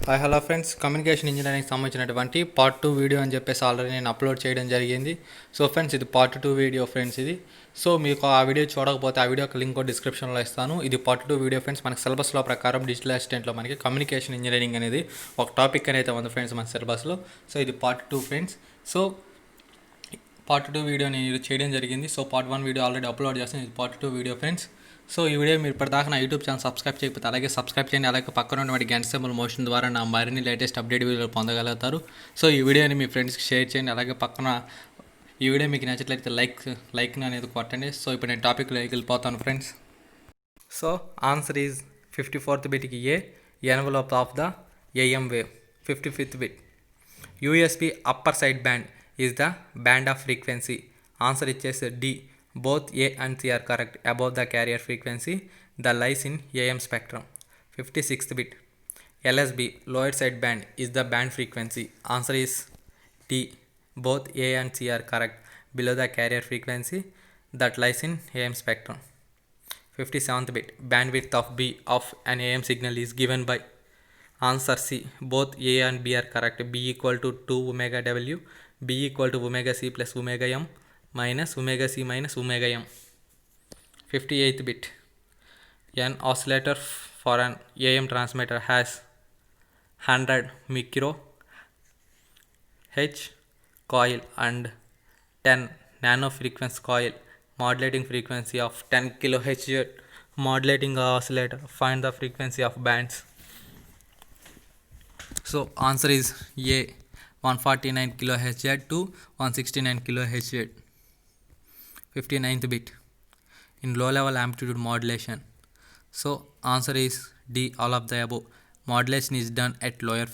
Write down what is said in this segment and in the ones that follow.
Hi hello friends, communication engineering సంబంధించినటువంటి part 2 video అని చెప్పేసి ఆల్రెడీ నేను అప్లోడ్ చేయడం జరిగింది. సో ఫ్రెండ్స్, ఇది పార్ట్ 2 వీడియో ఫ్రెండ్స్. ఇది సో మీకు ఆ వీడియో చూడకపోతే ఆ వీడియో లింక్ డిస్క్రిప్షన్లో ఇస్తాను. ఇది పార్ట్ 2 వీడియో ఫ్రెండ్స్. మనకి సిలబస్లో ప్రకారం డిజిటల్ అసిస్టెంట్లో మనకి కమ్యూనికేషన్ ఇంజనీరింగ్ అనేది ఒక టాపిక్ అనేది ఉంది ఫ్రెండ్స్ మన సిలబస్లో. సో ఇది part 2 friends. So part 2 video నేను చేయడం జరిగింది. So part 1 video already upload చేస్తాను. ఇది పార్ట్ 2 వీడియో ఫ్రెండ్స్. సో ఈ వీడియో మీరు ఇప్పటిదాకా నా యూట్యూబ్ ఛానల్ సబ్స్క్రైబ్ చేయకపోతే అలాగే సబ్స్క్రైబ్ చేయండి. అలాగే పక్కన ఉన్నటువంటి గంట సింబల్ మోషన్ ద్వారా నా మరిన్ని లేటెస్ట్ అప్డేట్ వీడియోలు పొందగలుగుతారు. సో ఈ వీడియోని మీ ఫ్రెండ్స్కి షేర్ చేయండి. అలాగే పక్కన ఈ వీడియో మీకు నచ్చట్లయితే లైక్ అనేది కొట్టండి. సో ఇప్పుడు నేను టాపిక్లోకి వెళ్ళిపోతాను friends. So answer is 54th బిట్కి A, envelope of the AM wave. 55th bit USB upper side band is the band of frequency. Answer ఇచ్చేసి D. Both A and C are correct. Above the carrier frequency, the lies in AM spectrum. 56th bit. LSB, lower side band, is the band frequency. Answer is D. Both A and C are correct. Below the carrier frequency, that lies in AM spectrum. 57th bit. Bandwidth of B of an AM signal is given by. Answer C. Both A and B are correct. B equal to 2 omega W. B equal to omega C plus omega M. minus omega C minus omega M. 58th bit. An oscillator for an AM transmitter has 100 micro H coil and 10 nano frequency coil modulating frequency of 10 kHz. Modulating oscillator, find the frequency of bands. So answer is A, 149 kHz to 169 kHz. 59th bit. In low level amplitude modulation. So answer is D, all of the above. Modulation is done at lower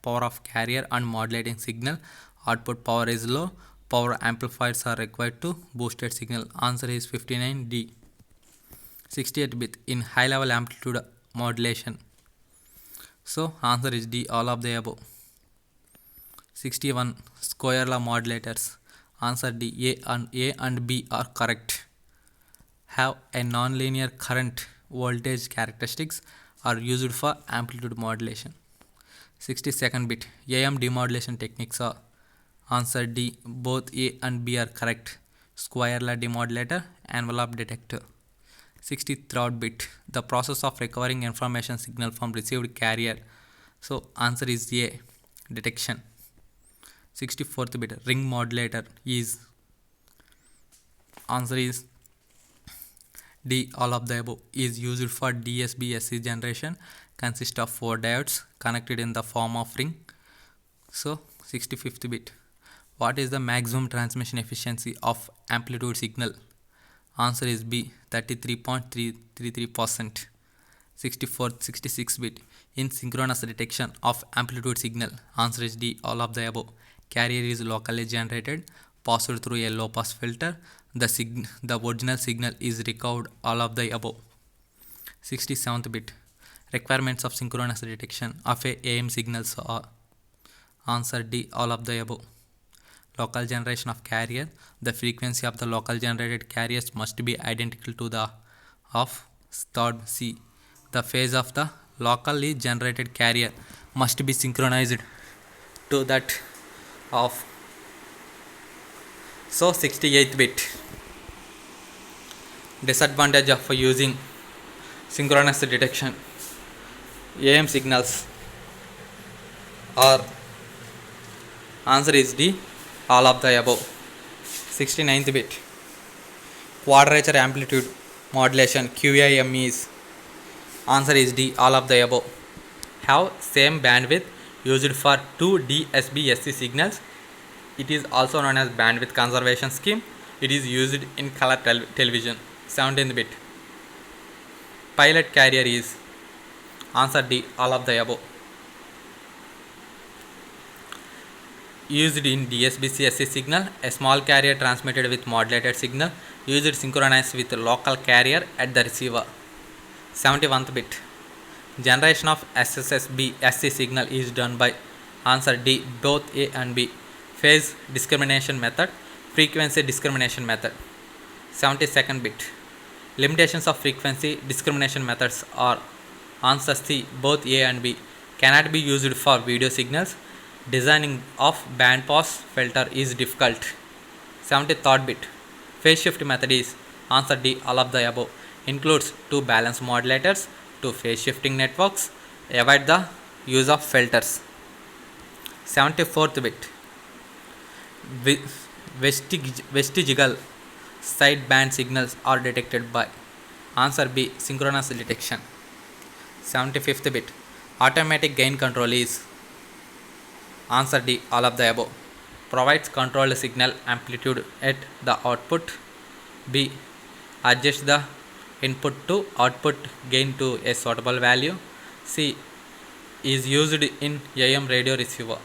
power of carrier and modulating signal. Output power is low. Power amplifiers are required to boosted signal. Answer is 59D. 68th bit. In high level amplitude modulation. So answer is D, all of the above. 61. Square law modulators. Answer D. A and B are correct. Have a non-linear current voltage characteristics are used for amplitude modulation. 62nd bit. AM demodulation techniques are. Answer D. Both A and B are correct. Square law demodulator, envelope detector. 63rd bit. The process of recovering information signal from received carrier. So answer is A, detection. 64th bit. Ring modulator is. Answer is D, all of the above. Is used for DSB-SC generation. Consists of 4 diodes connected in the form of ring. So 65th bit. What is the maximum transmission efficiency of amplitude signal? Answer is B, 33.33%. 66th bit. In synchronous detection of amplitude signal. Answer is D, all of the above. Carrier is locally generated, passed through a low pass filter. The original signal is recovered. All of the above. 67th bit. Requirements of synchronous detection of AM signals are. Answer D, all of the above. Local generation of carrier. The frequency of the local generated carriers must be identical to the of. Third C. The phase of the locally generated carrier must be synchronized to that of. So 68th bit. Disadvantage of using synchronous detection AM signals are. Answer is D, all of the above. 69th bit. Quadrature amplitude modulation QAM is. Answer is D, all of the above. Have same bandwidth used for 2 DSB-SC signals. It is also known as bandwidth conservation scheme. It is used in color television. 17th bit. Pilot carrier is. Answer D, all of the above. Used in DSB-SC signal. A small carrier transmitted with modulated signal. Used synchronized with local carrier at the receiver. 71th bit. Generation of SSB-SC signal is done by. Answer D, both A and B. Phase discrimination method, frequency discrimination method. 72nd bit. Limitations of frequency discrimination methods are. Answer C, both A and B. cannot be used for video signals. Designing of band pass filter is difficult. 73rd bit. Phase shift method is answer D, all of the above. Includes two balance modulators, two phase shifting networks. Avoid the use of filters. 74th bit. Vestigial sideband signals are detected by answer B, synchronous detection. 75th bit. Automatic gain control is answer D, all of the above. Provides controlled signal amplitude at the output. B, adjust the input to output gain to a suitable value. C, is used in AM radio receiver.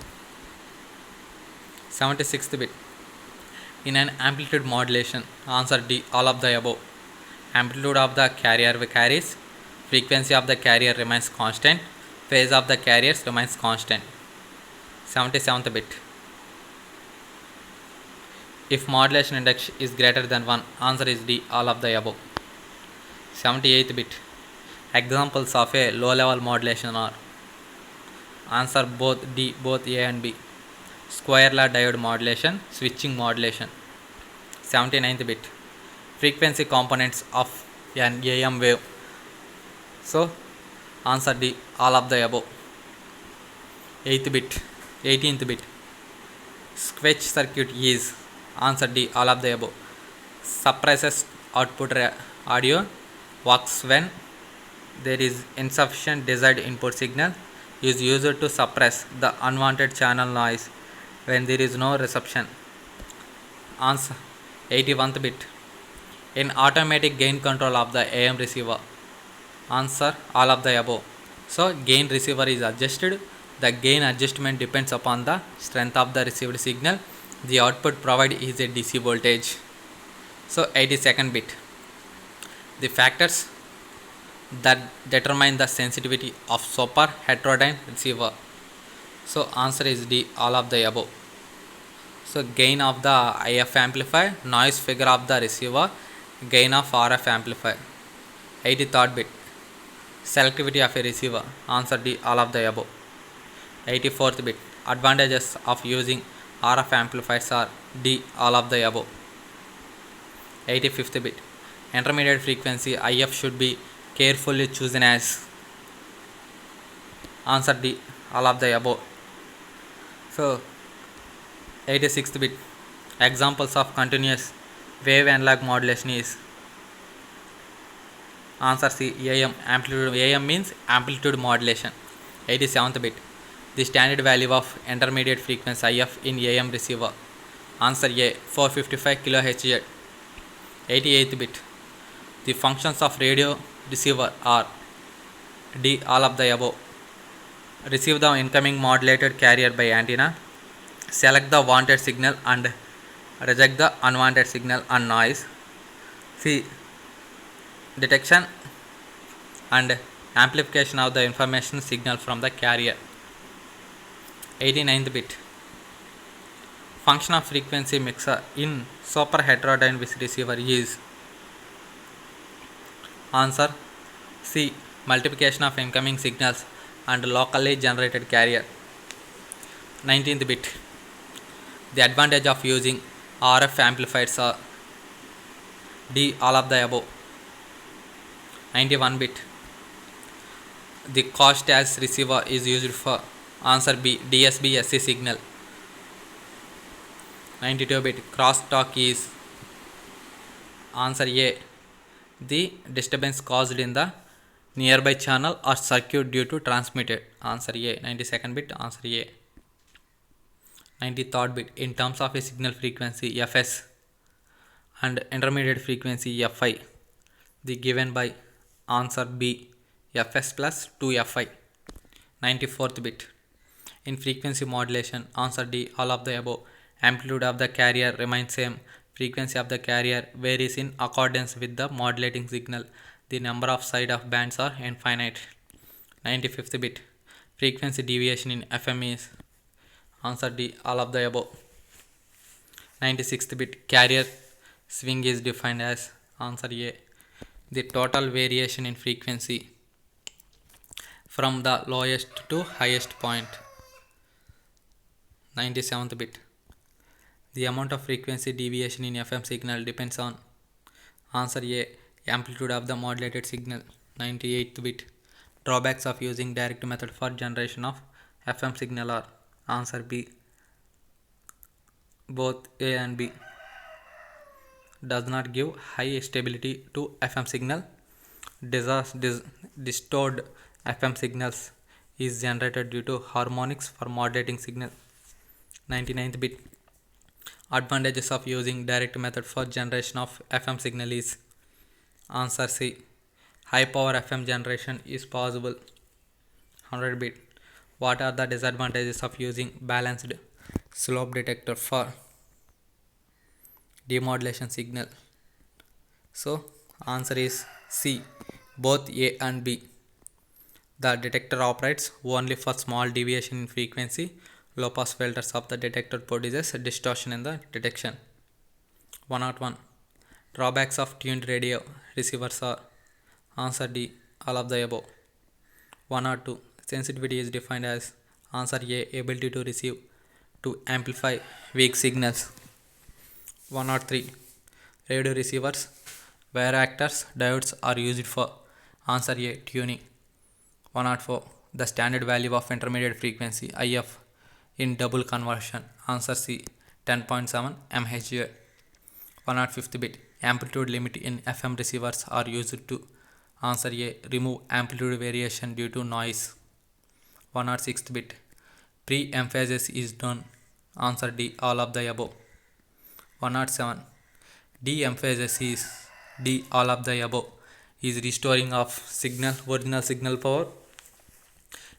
76th bit. In an amplitude modulation, answer D, all of the above. Amplitude of the carrier varies, frequency of the carrier remains constant, phase of the carriers remains constant. 77th bit. If modulation index is greater than 1, answer is D, all of the above. 78th bit. Examples of a low level modulation are answer both D, both A and B. Square law diode modulation, switching modulation. 79th bit. Frequency components of an AM wave. So answer D, all of the above. 18th bit. Switch circuit is answer D, all of the above. Suppresses output audio, works when there is insufficient desired input signal, is used to suppress the unwanted channel noise when there is no reception. Answer 81th bit. In automatic gain control of the AM receiver, answer all of the above. So gain receiver is adjusted. The gain adjustment depends upon the strength of the received signal. The output provided is a DC voltage. So 82nd bit. The factors that determine the sensitivity of super heterodyne receiver. So answer is D, all of the above. So gain of the IF amplifier, noise figure of the receiver, gain of RF amplifier. 83rd bit. Selectivity of a receiver, answer D, all of the above. 84th bit. Advantages of using RF amplifiers are D, all of the above. 85th bit. Intermediate frequency IF should be carefully chosen as answer D, all of the above. So 86th bit. Examples of continuous wave analog modulation is answer C, AM amplitude. AM means amplitude modulation. 87th bit. The standard value of intermediate frequency IF in AM receiver, answer A, 455 kHz. 88th bit. The functions of radio receiver are D, all of the above. Receive the incoming modulated carrier by antenna, select the wanted signal and reject the unwanted signal and noise. C, detection and amplification of the information signal from the carrier. 89th bit. Function of frequency mixer in super heterodyne receiver is answer C, multiplication of incoming signals and locally generated carrier. 19th bit. The advantage of using RF amplifiers are D, all of the above. 91 bit. The cost as receiver is used for answer B, DSB SC signal. 92 bit. Crosstalk is answer A, the disturbance caused in the nearby channel or circuit due to transmitted, answer A. 92nd bit, answer A. 93rd bit. In terms of a signal frequency Fs and intermediate frequency Fi, the given by answer B, Fs plus 2Fi. 94th bit. In frequency modulation, answer D, all of the above. Amplitude of the carrier remains same. Frequency of the carrier varies in accordance with the modulating signal. The number of side of bands are infinite. 95th bit. Frequency deviation in FM is answer D, all of the above. 96th bit. Carrier swing is defined as answer A, the total variation in frequency from the lowest to highest point. 97th bit. The amount of frequency deviation in FM signal depends on answer A, amplitude of the modulated signal. 98th bit. Drawbacks of using direct method for generation of FM signal are answer B, both A and B. Does not give high stability to FM signal. Distorted FM signals is generated due to harmonics for modulating signal. 99th bit. Advantages of using direct method for generation of FM signal is answer C, high power FM generation is possible. 100 bit. What are the disadvantages of using balanced slope detector for demodulation signal? So answer is C, both A and B. The detector operates only for small deviation in frequency. Low pass filters of the detector produces distortion in the detection. 101. Drawbacks of tuned radio receivers are answer D, all of the above. 102. Sensitivity is defined as answer A, ability to receive to amplify weak signals. 103. Radio receivers, varactors, diodes are used for answer A, tuning. 104. The standard value of intermediate frequency IF in double conversion answer C, 10.7 mHz. 105th bit. Amplitude limit in FM receivers are used to answer A, remove amplitude variation due to noise. 106th bit. Pre-emphasis is done answer D, all of the above. 107. De-emphasis is D, all of the above. Is restoring of signal, original signal power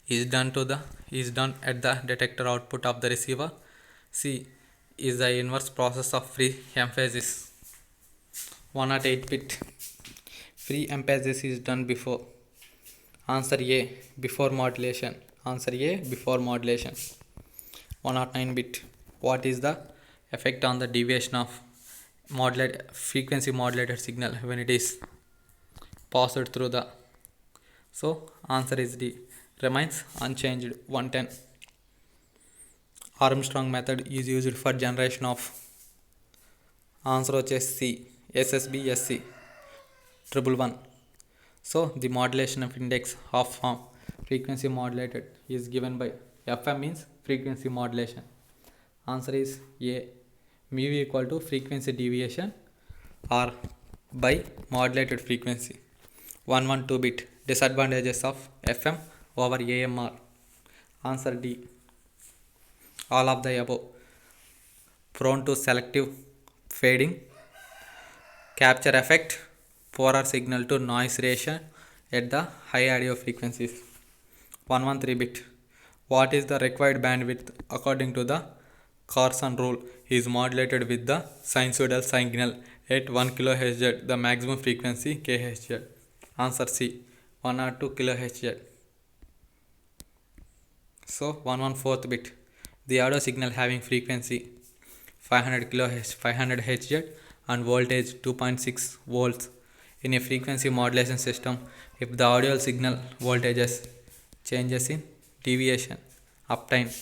is done at the detector output of the receiver. C is the inverse process of free emphasis. 108 bit. Free emphasis is done before answer A, before modulation. Answer A, before modulation. 109 bit. What is the effect on the deviation of frequency modulated signal when it is passed through the? So answer is D, remains unchanged. 110. Armstrong method is used for generation of answer వచ్చేసి C, SSB SC 111. So the modulation of index of form frequency modulated is given by FM means frequency modulation. Answer is A, mu equal to frequency deviation or by modulated frequency. 112 bit. Disadvantages of FM over AMR. Answer D, all of the above. Prone to selective fading, capture effect, poorer signal to noise ratio at the high audio frequencies. 113 bit. What is the required bandwidth according to the Carson rule is modulated with the sinusoidal signal at 1 kHz, the maximum frequency kHz. Answer C, 102 kHz. So 114th bit. The audio signal having frequency 500 kHz, 500 Hz and voltage 2.6 volts in a frequency modulation system. If the audio signal voltages changes in deviation obtained,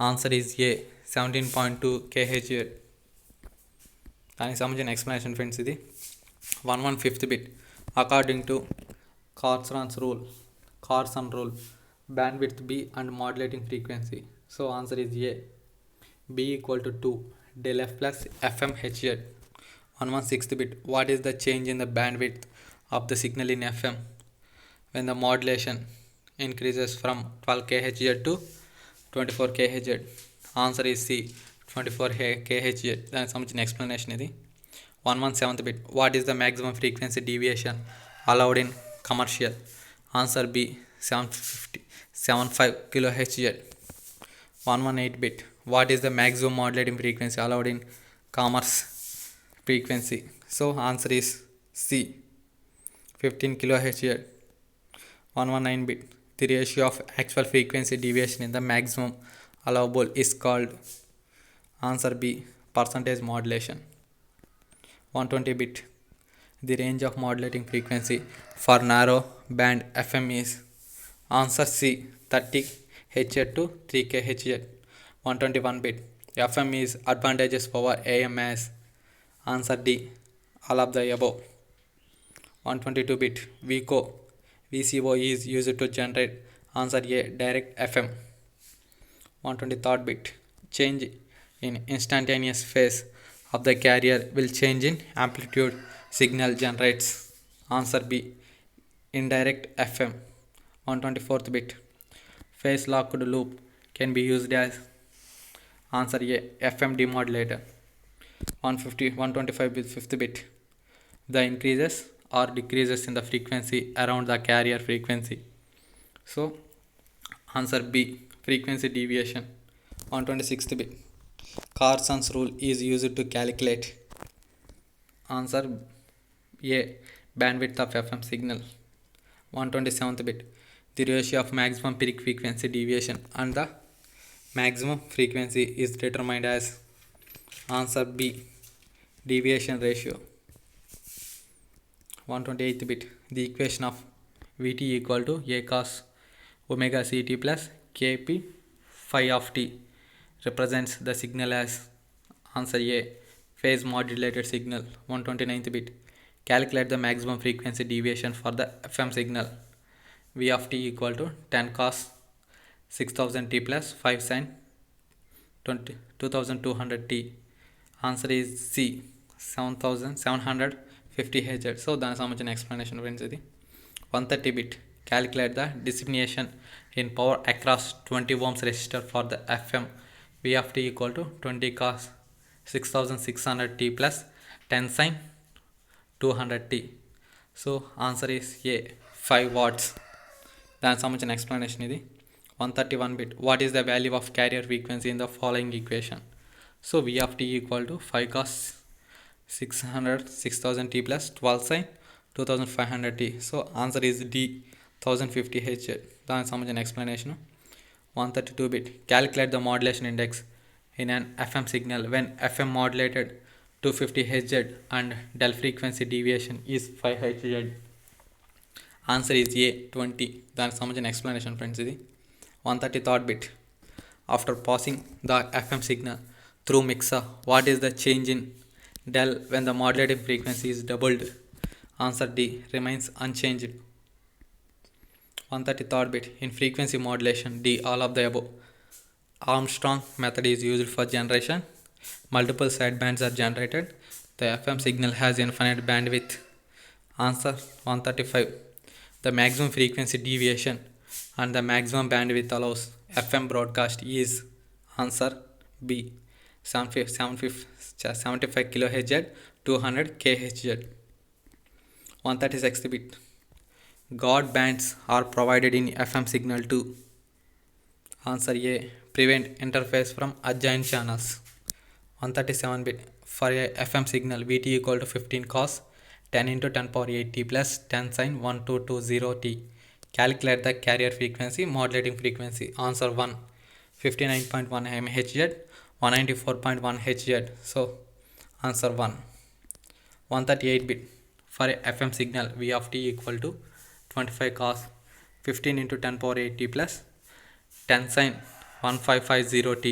answer is A, 17.2 kHz. దానికి సంబంధించిన explanation friends ఇది. 115th bit. According to Carson's rule, bandwidth B and modulating frequency. So answer is A, B equal to 2 del F plus FM Hz. 116th bit. What is the change in the bandwidth of the signal in FM when the modulation increases from 12 kHz to 24 kHz? Answer is C, 24 kHz. దానికి సంబంధించిన explanation ఇది. 117th bit. What is the maximum frequency deviation allowed in commercial? Answer B, 75 kHz. 118 bit. What is the maximum modulating frequency allowed in commerce frequency? So answer is C, 15 kHz. 119 bit. The ratio of actual frequency deviation in the maximum allowable is called answer B, percentage modulation. 120 bit. The range of modulating frequency for narrow band FM is Answer C 30 Hz to 3K Hz 121 bit. FM is advantages over AM as. Answer D all of the above. 122 bit VCO is used to generate. Answer A direct FM. 123rd bit change in instantaneous phase of the carrier will change in amplitude signal generates. Answer B indirect FM. 124th bit phase locked loop can be used as. Answer A FM demodulator. 125 bit 5th bit the increases or decreases in the frequency around the carrier frequency. So answer B frequency deviation. 126th bit Carson's rule is used to calculate. Answer A bandwidth of FM signal. 127th bit the ratio of maximum peak frequency deviation and the maximum frequency is determined as. Answer B deviation ratio. 128th bit the equation of Vt equal to A cos omega Ct plus Kp phi of t represents the signal as. Answer A phase modulated signal. 129th bit calculate the maximum frequency deviation for the FM signal. V of t equal to 10 cos 6000 t plus 5 sin 2200 t. Answer is C 7750 Hz. So దానికి సంబంధించిన explanation friends ఇది. 130 bit calculate the dissipation in power across 20 ohms resistor for the FM. V of t equal to 20 cos 6600 t plus 10 sin 200 t. So answer is A 5 watts. దానికి సంబంధించిన explanation ఇది. 131 bit what is the value of carrier frequency in the following equation. So V of t equal to 5 cos 6000 t plus 12 sin 2500 t. So answer is D 1050 Hz. దానికి సంబంధించిన explanation. 132 bit calculate the modulation index in an FM signal when FM modulated 250 Hz and del frequency deviation is 5 Hz. Answer is A 20. దానికి సంబంధించిన explanation friends ఇది. 133rd bit after passing the FM signal through mixer what is the change in del when the modulating frequency is doubled. Answer D remains unchanged. 133rd bit in frequency modulation D all of the above. Armstrong method is used for generation. Multiple sidebands are generated. The FM signal has infinite bandwidth. Answer 135 the maximum frequency deviation and the maximum bandwidth allows FM broadcast is. Answer B 75 kHz 200 kHz. 136th bit God bands are provided in FM signal to. Answer A prevent interface from adjoint channels. 137 bit for a FM signal Vt equal to 15 cos 10 into 10 power 8 t plus 10 sin 1220 t. Calculate the carrier frequency modulating frequency. Answer 1 59.1 MHz 194.1 Hz. So answer 1. 138 bit for a FM signal V of t equal to 25 cos 15 into 10 power 8 t plus 10 sin 1550 t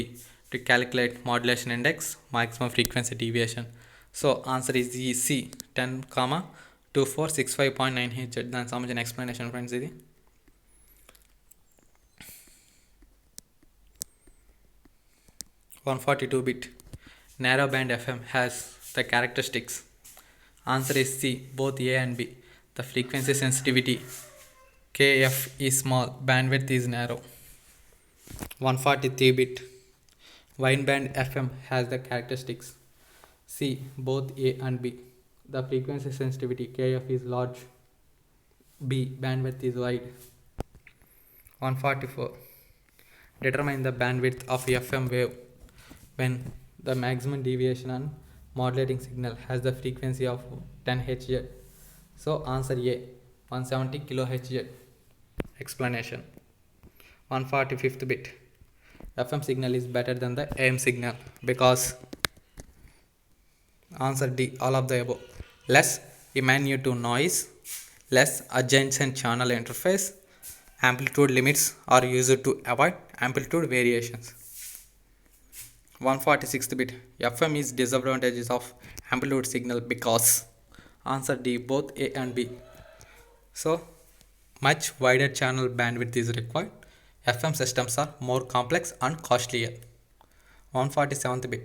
to calculate modulation index maximum frequency deviation. So answer is C 10 2465.9 Hz. దానికి సంబంధించిన explanation friends ఇది. 142 bit narrow band FM has the characteristics. Answer is C both A and B. The frequency sensitivity KF is small, bandwidth is narrow. 143 bit wideband FM has the characteristics C both A and B. The frequency sensitivity KF is large. B bandwidth is wide. 144 determine the bandwidth of FM wave when the maximum deviation on modulating signal has the frequency of 10 Hz. So answer A 170 kHz. Explanation. 145th bit FM signal is better than the AM signal because. Answer D all of the above. Less emanative noise, less adjacent channel interface, Amplitude limits are used to avoid amplitude variations. 146th bit. FM is disadvantages of amplitude signal because answer D, both A and B. So much wider channel bandwidth is required. FM systems are more complex and costlier. 147th bit.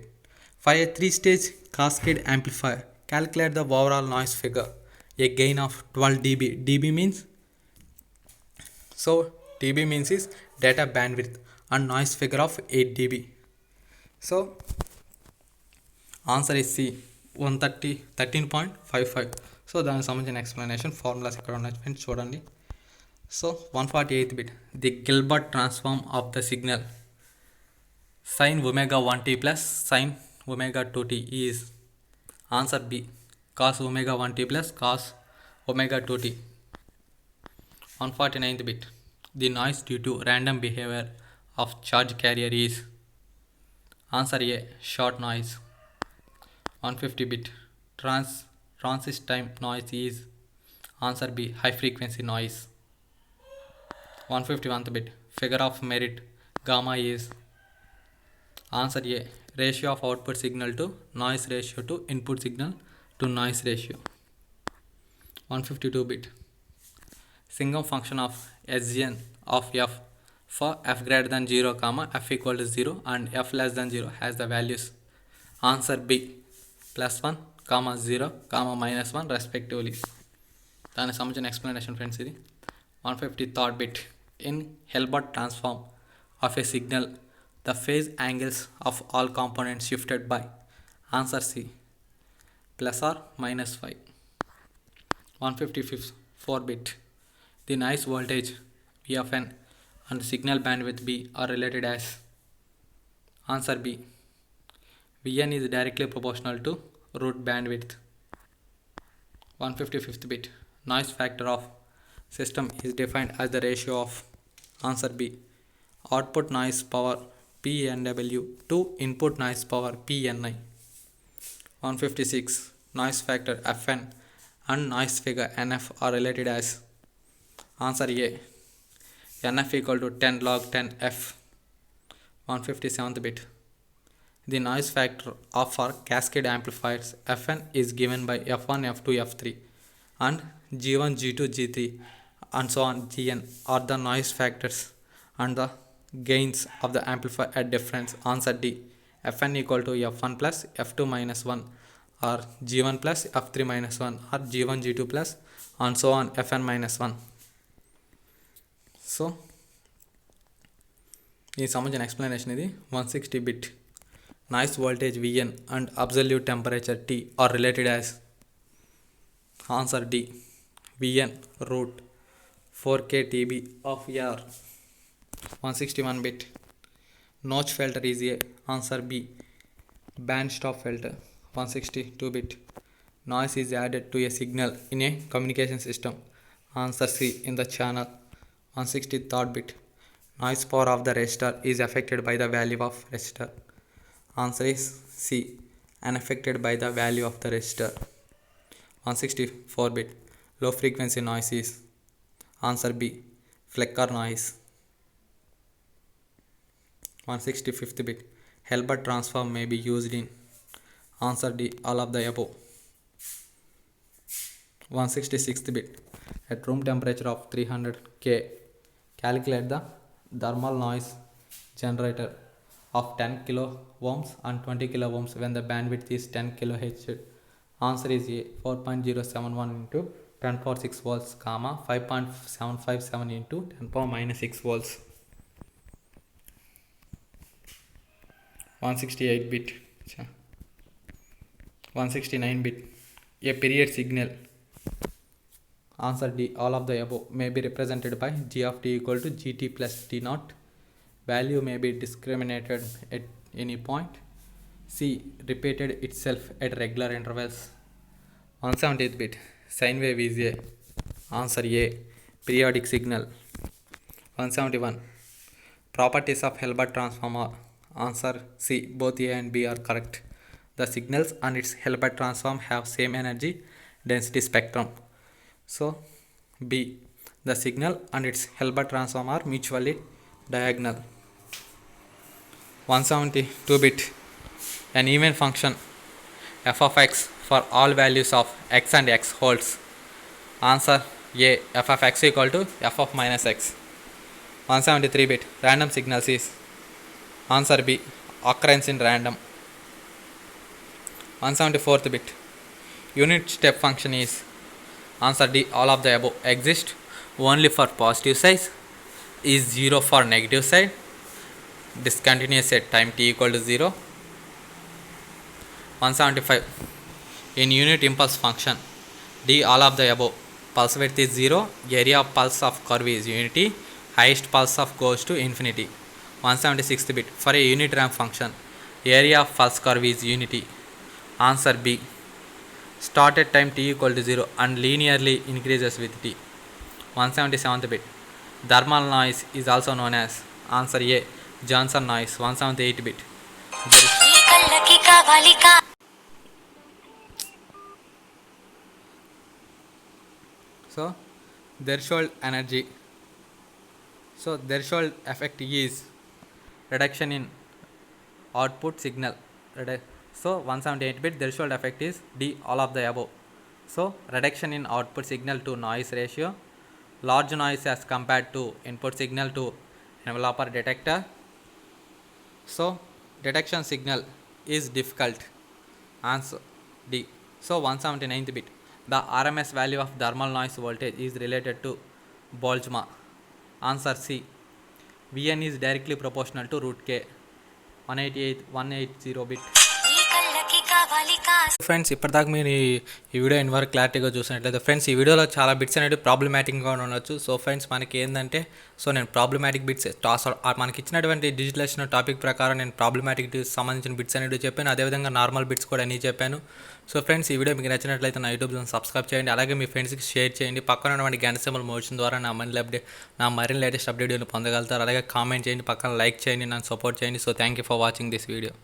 For a 3-stage cascade amplifier, calculate the overall noise figure. A gain of 12 dB. dB means dB means is data bandwidth and noise figure of 8 dB. So answer is C, 13.55. So దానికి సంబంధించిన explanation formulas ఇక్కడ ఉన్నాయి friends చూడండి. So 148th bit. The Gilbert transform of the signal sin omega 1t plus sin omega 2t is answer B, cos omega 1t plus cos omega 2t. 149th bit. The noise due to random behavior of charge carrier is answer A, short noise. 150 bit. Transient time noise is answer B, high frequency noise. 151th bit. Figure of merit gamma is answer A, ratio of output signal to noise ratio to input signal to noise ratio. 152 bit. Single function of Sgn of f for f greater than 0 comma f equal to 0 and f less than 0 has the values answer B, plus 1 comma 0 comma minus 1 respectively. దానికి సంబంధించిన explanation friends ఇది. 153rd bit. In Hilbert transform of a signal, the phase angles of all components shifted by answer C, plus or minus 5. 154 bit. The noise voltage V of n and signal bandwidth B are related as answer B, Vn is directly proportional to root bandwidth. 155th bit. Noise factor of system is defined as the ratio of answer B, output noise power PNW to input noise power PNI. 156. Noise factor Fn and noise figure NF are related as answer A, NF equal to 10 log 10 F. 157th bit. The noise factor of our cascade amplifiers Fn is given by F1, F2, F3 and G1, G2, G3 and so on Gn are the noise factors and the gains of the amplifier at difference. Answer D, Fn equal to F1 plus F2 minus 1 or G1 plus F3 minus 1 or G1, G2 plus and so on Fn minus 1. So ఈ సంబంధించిన explanation ఇది. 160 bit. Noise voltage Vn and absolute temperature T are related as answer D, Vn root 4k TB of R. 161 bit. Notch filter is A, answer B, band stop filter. 162 bit. Noise is added to a signal in a communication system, answer C, in the channel. 163rd bit. Noise power of the resistor is affected by the value of resistor, answer is C, unaffected by the value of the resistor. 164 bit. Low frequency noise is answer B, flicker noise. 165th bit. Hilbert transform may be used in answer D, all of the above. 166th bit. At room temperature of 300 K, calculate the thermal noise generator of 10 kilo ohms and 20 kilo ohms when the bandwidth is 10 kHz. Answer is A, 4.071 into 10 power 6 volts, comma 5.757 into 10 power minus 6 volts. 168 bit. 169 bit. A period signal, answer D, all of the above, may be represented by G of t equal to Gt plus T naught. Value may be discriminated at any point. C, repeated itself at regular intervals. 170th bit. Sine wave is A, answer A, periodic signal. 171. Properties of Hilbert transformer, answer C, both A and B are correct. The signals and its Hilbert transform have same energy density spectrum. So B, The signal and its Hilbert transform are mutually diagonal. 172-bit. An even function f of x for all values of x and x holds. Answer A. F of x equal to f of minus x. 173-bit. Random signals is. Answer B. Occurrence in random. 174th bit. Unit step function is. Answer D. All of the above. Exist only for positive size, is 0 for negative side, discontinuous at time t equal to 0. 175. In unit impulse function, D. All of the above. Pulse width is 0, area of pulse of curve is unity, highest pulse of goes to infinity. 176th bit. For a unit ramp function, area of pulse curve is unity. Answer B. Start at time t equal to 0 and linearly increases with t. 177th bit. Thermal noise is also known as. Answer A. Johnson noise. 178 bit. So threshold energy. So threshold effect is reduction in output signal. So 178 bit threshold effect is D. All of the above. So reduction in output signal to noise ratio, large noise as compared to input signal to enveloper detector. So detection signal is difficult. Answer D. So 179th bit. The RMS value of thermal noise voltage is related to Boltzmann. Answer C. Vn is directly proportional to root K. 180 bit. Friends ఇప్పటిదాకా మీరు ఈ video ఇన్వరకు క్లారిటీగా చూసినట్లయితే friends ఈ వీడియోలో చాలా bits అనేవి ప్రాబ్లమాటిక్గా ఉండొచ్చు. సో ఫ్రెండ్స్ మనకి ఏంటంటే నేను ప్రాబ్లమాటిక్ బిట్స్ మనకి ఇచ్చినటువంటి డిజిటలైజేషన్ టాపిక్ ప్రకారం నేను ప్రాబ్లమాటిక్ సంబంధించిన బిట్స్ అనేవి చెప్పాను. అదేవిధంగా నార్మల్ బిట్స్ కూడా అన్నీ చెప్పాను. సో ఫ్రెండ్స్ ఈ వీడియో మీకు నచ్చినట్లయితే నా యూట్యూబ్ ఛానల్ సబ్స్క్రైబ్ చేయండి. అలాగే మీ ఫ్రెండ్స్కి షేర్ చేయండి. పక్కన ఉన్నటువంటి గంట సింబల్ మోషన్ ద్వారా నా మరిన్ని లేటెస్ట్ అప్డేట్లను పొందగలుగుతారు. అలాగే కామెంట్ చేయండి, పక్కన లైక్ చేయండి, నన్ను సపోర్ట్ చేయండి. So thank you for watching this video.